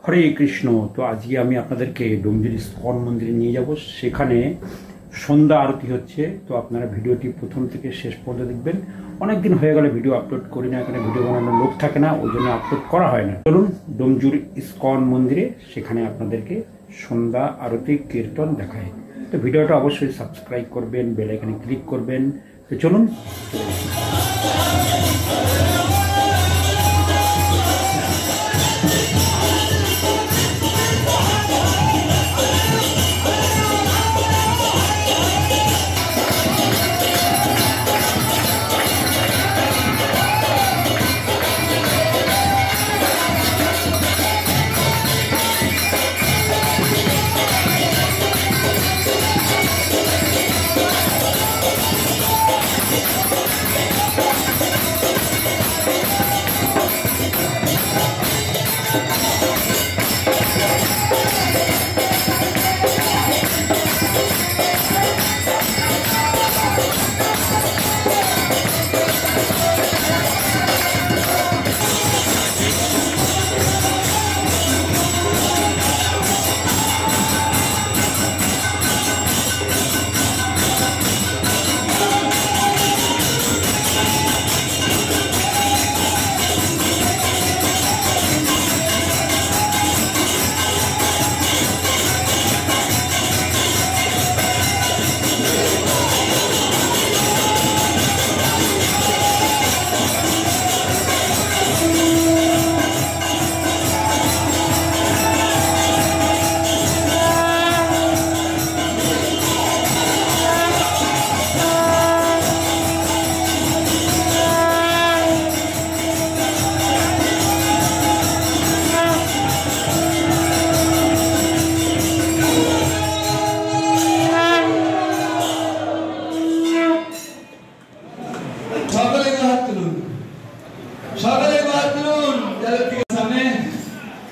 হরে কৃষ্ণ। তো আজকে আমি আপনাদেরকে ডোমজুর ইস্কন মন্দিরে নিয়ে যাব। সেখানে সন্ধ্যা আরতি হচ্ছে। তো আপনারা ভিডিওটি প্রথম থেকে শেষ পর্যন্ত দেখবেন। অনেক দিন হয়ে গেলে ভিডিও আপলোড করি না, এখানে ভিডিও বানানোর লোক থাকে না, ওই জন্য আপলোড করা হয় না। চলুন ডোমজুর ইস্কন মন্দিরে, সেখানে আপনাদেরকে সন্ধ্যা আরতি কীর্তন দেখায়। তো ভিডিওটা অবশ্যই সাবস্ক্রাইব করবেন, বেল আইকনে ক্লিক করবেন। তো চলুন।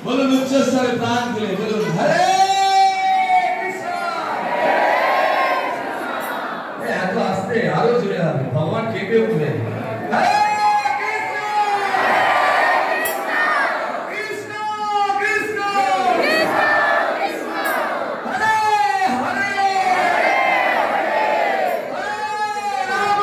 बोलून उच्च स्तरे प्राण खुले बोलून हरे कृष्ण এত আস্তে আরো জোরে হবে ভগবান কেঁপে উঠবে হরে কৃষ্ণ কৃষ্ণ কৃষ্ণ কৃষ্ণ হরে হরে রাম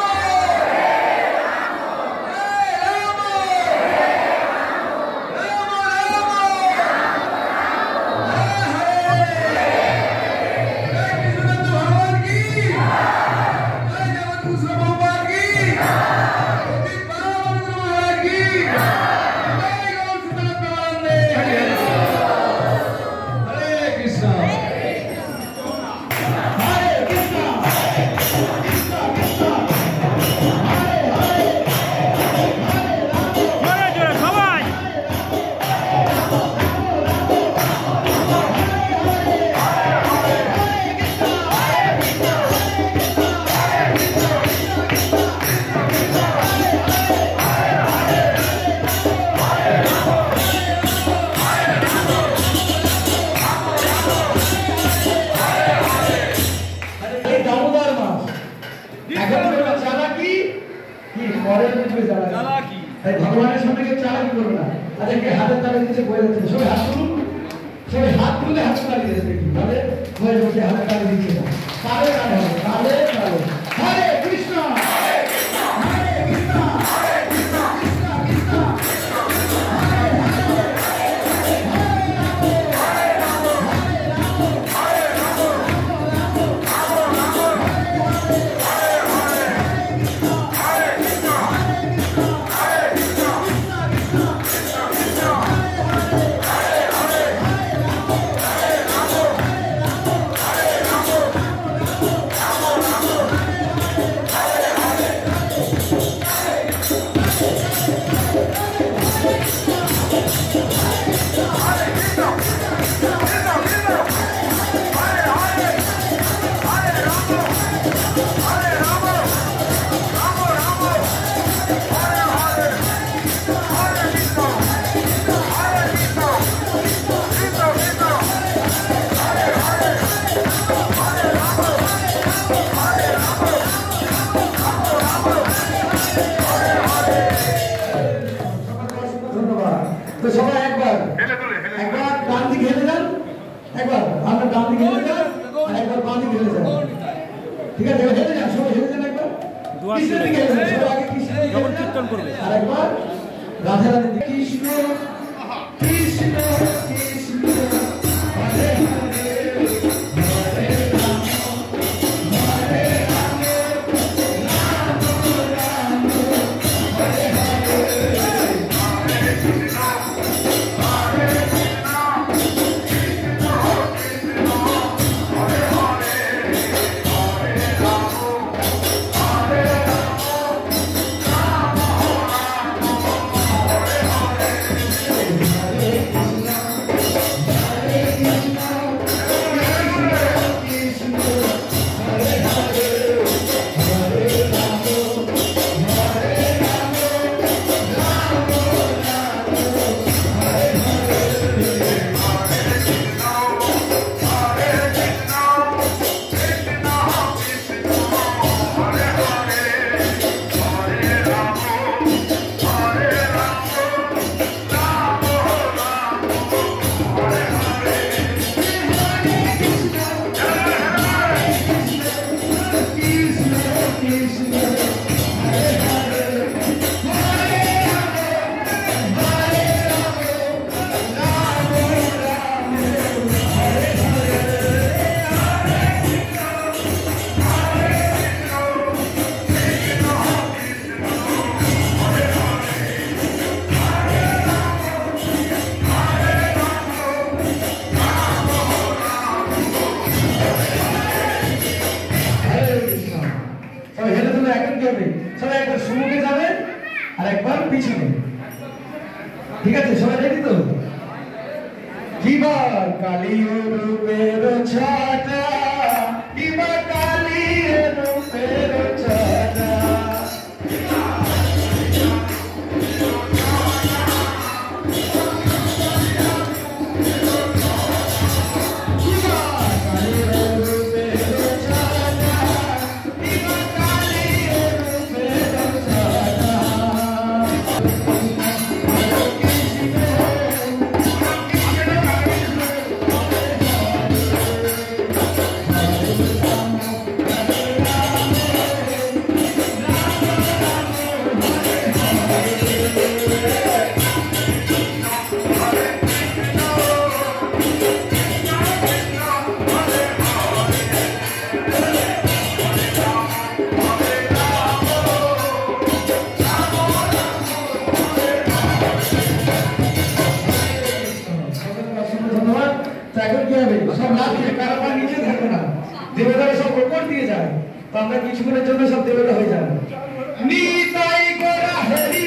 भगवान सामने चालाकी করবে না আজকে হাতের তালে নিচে বসে যাচ্ছে সবাই হাত তুলুন সবাই হাত তুলে হাত তালি দিতে দেখি তাহলে বসে বসে হাত তালি দিচ্ছে না তালে তালে তালে হরে কৃষ্ণ হরে কৃষ্ণ হরে কৃষ্ণ হরে কৃষ্ণ কৃষ্ণ কৃষ্ণ হরে হরে হরে রাম হরে রাম হরে রাম तो सबाई एक बार ঠিক আছে হেঁটে যান সবাই হেঁটে যান একবার কৃষ্ণের দিকে হেঁটে যান সবাই আগে কৃষ্ণের দিকে যখন কীর্তন করবে আর একবার রাধা রাধা কৃষ্ণ কৃষ্ণ কৃষ্ণ হরে সবাই একবার সম্মুখে যাবেন আর একবার পিছনে ঠিক আছে সবাই রেডি তো কিবা কালী রূপের ছাটা কিবা কালী রূপের ছাটা সব লাফিয়ে কারো নিচে থাকবে না দেবতারা সব উপর দিয়ে যায় তো আমরা কিছুক্ষণের জন্য সব দেবতা হয়ে যাবো নিতাই গোরা হরি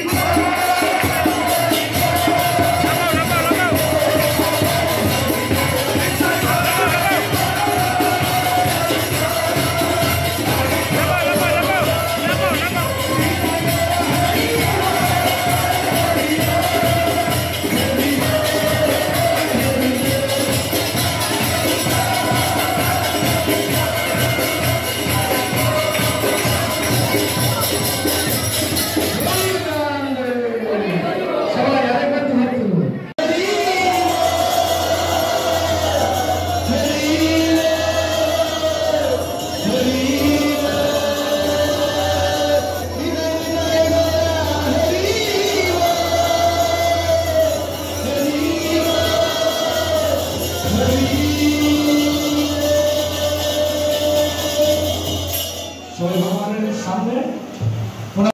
ভগবানের সামনে